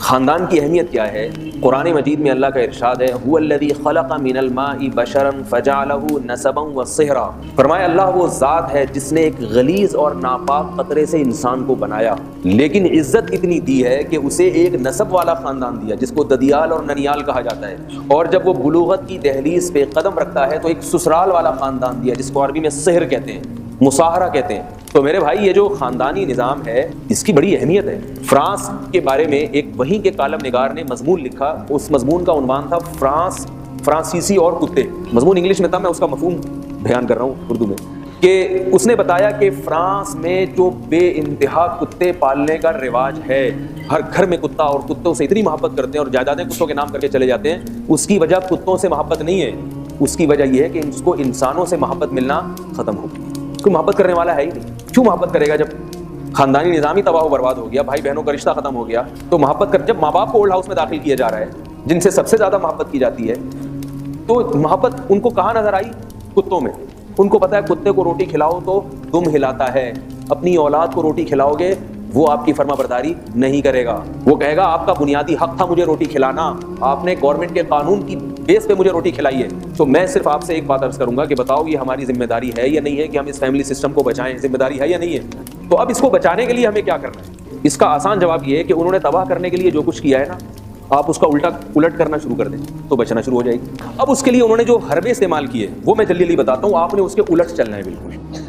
خاندان کی اہمیت کیا ہے؟ قرآن مجید میں اللہ کا ارشاد ہے هو الذی خلق من الماء بشرا فجعله نسبا وصہرا، فرمایا اللہ وہ ذات ہے جس نے ایک غلیظ اور ناپاک قطرے سے انسان کو بنایا، لیکن عزت اتنی دی ہے کہ اسے ایک نسب والا خاندان دیا جس کو ددیال اور ننیال کہا جاتا ہے، اور جب وہ بلوغت کی دہلیز پہ قدم رکھتا ہے تو ایک سسرال والا خاندان دیا جس کو عربی میں صہر کہتے ہیں، مصاہرہ کہتے ہیں۔ تو میرے بھائی یہ جو خاندانی نظام ہے اس کی بڑی اہمیت ہے۔ فرانس کے بارے میں ایک وہیں کے کالم نگار نے مضمون لکھا، اس مضمون کا عنوان تھا فرانسیسی اور کتے۔ مضمون انگلش میں تھا، میں اس کا مفہوم بیان کر رہا ہوں اردو میں، کہ اس نے بتایا کہ فرانس میں جو بے انتہا کتے پالنے کا رواج ہے، ہر گھر میں کتا، اور کتوں سے اتنی محبت کرتے ہیں اور جائیدادیں کتوں کے نام کر کے چلے جاتے ہیں، اس کی وجہ کتوں سے محبت نہیں ہے، اس کی وجہ یہ ہے کہ اس کو انسانوں سے محبت ملنا ختم ہو گئی۔ کوئی محبت کرنے والا ہے ہی نہیں، کیوں محبت کرے گا؟ جب خاندانی نظام ہی تباہ و برباد ہو گیا، بھائی بہنوں کا رشتہ ختم ہو گیا، تو محبت کر جب ماں باپ کو اولڈ ہاؤس میں داخل کیا جا رہا ہے جن سے سب سے زیادہ محبت کی جاتی ہے، تو محبت ان کو کہاں نظر آئی؟ کتوں میں۔ ان کو پتا ہے کتے کو روٹی کھلاؤ تو دم ہلاتا ہے، اپنی اولاد کو روٹی کھلاؤ گے وہ آپ کی فرما برداری نہیں کرے گا، وہ کہے گا آپ کا بنیادی حق تھا مجھے روٹی کھلانا، آپ نے گورنمنٹ کے قانون کی بیس پہ مجھے روٹی کھلائی ہے۔ تو میں صرف آپ سے ایک بات عرض کروں گا کہ بتاؤ یہ ہماری ذمہ داری ہے یا نہیں ہے کہ ہم اس فیملی سسٹم کو بچائیں؟ ذمہ داری ہے یا نہیں ہے؟ تو اب اس کو بچانے کے لیے ہمیں کیا کرنا ہے؟ اس کا آسان جواب یہ ہے کہ انہوں نے تباہ کرنے کے لیے جو کچھ کیا ہے نا، آپ اس کا الٹ کرنا شروع کر دیں تو بچنا شروع ہو جائے گی۔ اب اس کے لیے انہوں نے جو حربے استعمال کیے وہ میں جلدی بتاتا ہوں، آپ نے اس کے الٹ چلنا ہے بالکل۔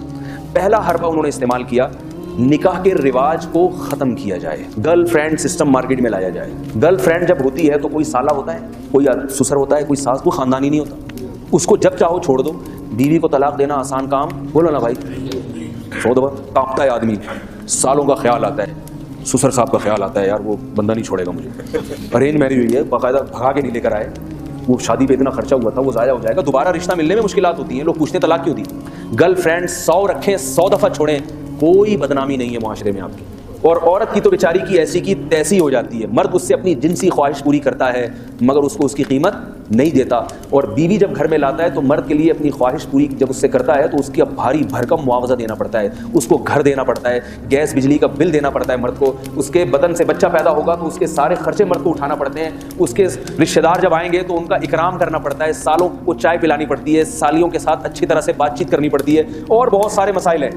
پہلا حربہ انہوں نے استعمال کیا، نکاح کے رواج کو ختم کیا جائے، گرل فرینڈ سسٹم مارکیٹ میں لایا جائے۔ گرل فرینڈ جب ہوتی ہے تو کوئی سالہ ہوتا ہے، کوئی سسر ہوتا ہے، کوئی ساس، کوئی خاندانی نہیں ہوتا، اس کو جب چاہو چھوڑ دو۔ بیوی کو طلاق دینا آسان کام، بولو نا بھائی، 100 دفعہ کانپتا ہے آدمی، سالوں کا خیال آتا ہے، سسر صاحب کا خیال آتا ہے، یار وہ بندہ نہیں چھوڑے گا مجھے۔ ارینج میرج ہوئی ہے، باقاعدہ بھگا کے نہیں لے کر آئے، وہ شادی پہ اتنا خرچہ ہوا تھا وہ ضائع ہو جائے گا، دوبارہ رشتہ ملنے میں مشکلات ہوتی ہیں، لوگ پوچھتے ہیں طلاق کیوں دی؟ گرل فرینڈ 100 رکھیں، 100 دفعہ چھوڑیں، کوئی بدنامی نہیں ہے معاشرے میں آپ کی۔ اور عورت کی تو بیچاری کی ایسی کی تیسی ہو جاتی ہے، مرد اس سے اپنی جنسی خواہش پوری کرتا ہے مگر اس کو اس کی قیمت نہیں دیتا، اور بیوی جب گھر میں لاتا ہے تو مرد کے لیے اپنی خواہش پوری جب اس سے کرتا ہے تو اس کی اب بھاری بھرکم معاوضہ دینا پڑتا ہے، اس کو گھر دینا پڑتا ہے، گیس بجلی کا بل دینا پڑتا ہے مرد کو، اس کے بدن سے بچہ پیدا ہوگا تو اس کے سارے خرچے مرد کو اٹھانا پڑتے ہیں، اس کے رشتہ دار جب آئیں گے تو ان کا اکرام کرنا پڑتا ہے، سالوں کو چائے پلانی پڑتی ہے، سالیوں کے ساتھ اچھی طرح سے بات چیت کرنی پڑتی ہے، اور بہت سارے مسائل ہیں۔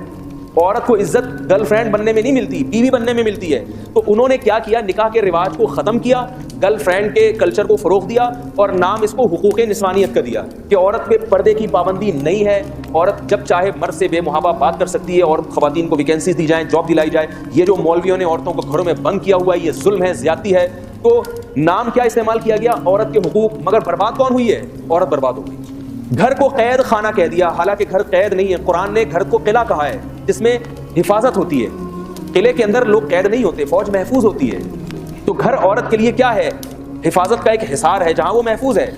عورت کو عزت گرل فرینڈ بننے میں نہیں ملتی، بیوی بننے میں ملتی ہے۔ تو انہوں نے کیا کیا؟ نکاح کے رواج کو ختم کیا، گرل فرینڈ کے کلچر کو فروغ دیا، اور نام اس کو حقوق نسوانیت کا دیا کہ عورت پہ پردے کی پابندی نہیں ہے، عورت جب چاہے مرد سے بے محابہ بات کر سکتی ہے، اور خواتین کو ویکینسیز دی جائیں، جاب دلائی جائے۔ یہ جو مولویوں نے عورتوں کو گھروں میں بند کیا ہوا ہے یہ ظلم ہے، زیادتی ہے۔ تو نام کیا استعمال کیا گیا؟ عورت کے حقوق، مگر برباد کون ہوئی ہے؟ عورت برباد ہو گئی۔ گھر کو قید خانہ کہہ دیا، حالانکہ گھر قید نہیں ہے، قرآن نے گھر کو قلعہ کہا ہے جس میں حفاظت ہوتی ہے، قلعے کے اندر لوگ قید نہیں ہوتے، فوج محفوظ ہوتی ہے۔ تو گھر عورت کے لیے کیا ہے؟ حفاظت کا ایک حصار ہے جہاں وہ محفوظ ہے۔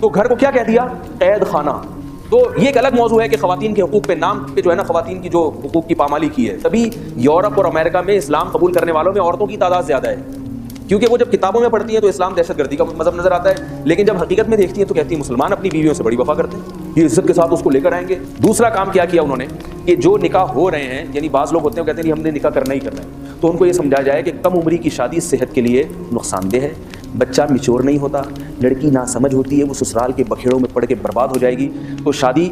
تو گھر کو کیا کہہ دیا؟ قید خانہ۔ تو یہ ایک الگ موضوع ہے کہ خواتین کے حقوق پہ نام پہ جو ہے نا خواتین کی جو حقوق کی پامالی کی ہے، تبھی یورپ اور امریکہ میں اسلام قبول کرنے والوں میں عورتوں کی تعداد زیادہ ہے، کیونکہ وہ جب کتابوں میں پڑھتی ہیں تو اسلام دہشت گردی کا مذہب نظر آتا ہے، لیکن جب حقیقت میں دیکھتی ہیں تو کہتی ہیں مسلمان اپنی بیویوں سے بڑی وفا کرتے ہیں، یہ عزت کے ساتھ اس کو لے کر آئیں گے۔ دوسرا کام کیا کیا انہوں نے کہ جو نکاح ہو رہے ہیں، یعنی بعض لوگ ہوتے ہیں کہتے ہیں ہم نے نکاح کرنا ہی کرنا ہے، تو ان کو یہ سمجھایا جائے کہ کم عمری کی شادی صحت کے لیے نقصان دہ ہے، بچہ میچور نہیں ہوتا، لڑکی ناسمجھ ہوتی ہے، وہ سسرال کے بکھیڑوں میں پڑ کے برباد ہو جائے گی، تو شادی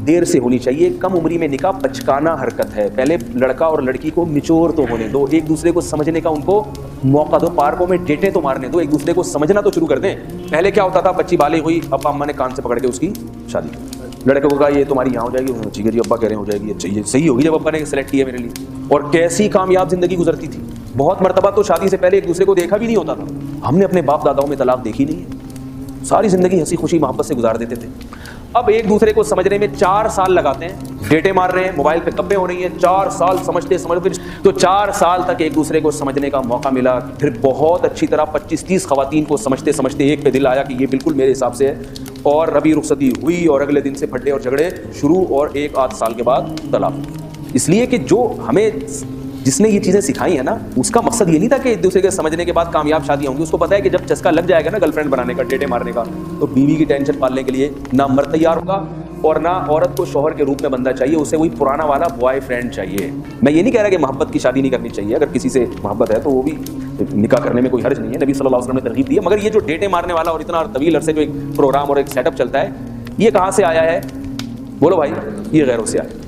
دیر سے ہونی چاہیے۔ کم عمری میں نکاح بچکانہ حرکت ہے، پہلے لڑکا اور لڑکی کو میچور تو ہونے دو، ایک دوسرے کو سمجھنے کا ان کو موقع دو، پارکوں میں ڈیٹیں تو مارنے دو، ایک دوسرے کو سمجھنا تو شروع کر دیں۔ پہلے کیا ہوتا تھا؟ بچی بالغ ہوئی، ابا اماں نے کان سے پکڑ کے اس کی شادی کی، لڑکے کو کہا یہ تمہاری یہاں ہو جائے گی، ٹھیک ہے جی ابا کہہ رہے ہیں ہو جائے گی، اچھا یہ صحیح ہوگی جب ابا نے سلیکٹ کیا میرے لیے، اور کیسی کامیاب زندگی گزرتی تھی۔ بہت مرتبہ تو شادی سے پہلے ایک دوسرے کو دیکھا بھی نہیں ہوتا تھا، ہم نے اپنے باپ داداؤں میں طلاق دیکھی نہیں ہے، ساری زندگی ہنسی خوشی محبت سے گزار دیتے تھے۔ اب ایک دوسرے کو سمجھنے میں 4 سال لگاتے ہیں، ڈیٹے مار رہے ہیں، موبائل پہ گپیں ہو رہی ہیں، 4 سال سمجھتے تو 4 سال تک ایک دوسرے کو سمجھنے کا موقع ملا، پھر بہت اچھی طرح 25-30 خواتین کو سمجھتے سمجھتے ایک پہ دل آیا کہ یہ بالکل میرے حساب سے ہے، اور ربی رخصتی ہوئی، اور اگلے دن سے پھڈے اور جھگڑے شروع، اور 1-8 سال کے بعد طلاق۔ اس لیے کہ جو ہمیں جس نے یہ چیزیں سکھائی ہیں نا، اس کا مقصد یہ نہیں تھا کہ ایک دوسرے کے سمجھنے کے بعد کامیاب شادیاں ہوں گی، اس کو پتا ہے کہ جب چسکا لگ جائے گا نا گرل فرینڈ بنانے کا، ڈیٹے مارنے کا، تو بیوی کی ٹینشن پالنے کے لیے نہ مرد تیار ہوگا اور نہ عورت کو شوہر کے روپ میں بندہ چاہیے, اسے وہی پرانا والا بوائے فرینڈ چاہیے. میں یہ نہیں کہہ رہا کہ محبت کی شادی نہیں کرنی چاہیے, اگر کسی سے محبت ہے تو وہ بھی نکاح کرنے میں کوئی حرج نہیں ہے, نبی صلی اللہ علیہ وسلم نے ترغیب دی ہے. مگر یہ جو ڈیٹیں مارنے والا اور اتنا طویل عرصے جو ایک پروگرام اور ایک سیٹ اپ چلتا ہے, یہ کہاں سے آیا ہے؟ بولو بھائی, یہ غیروں سے آیا.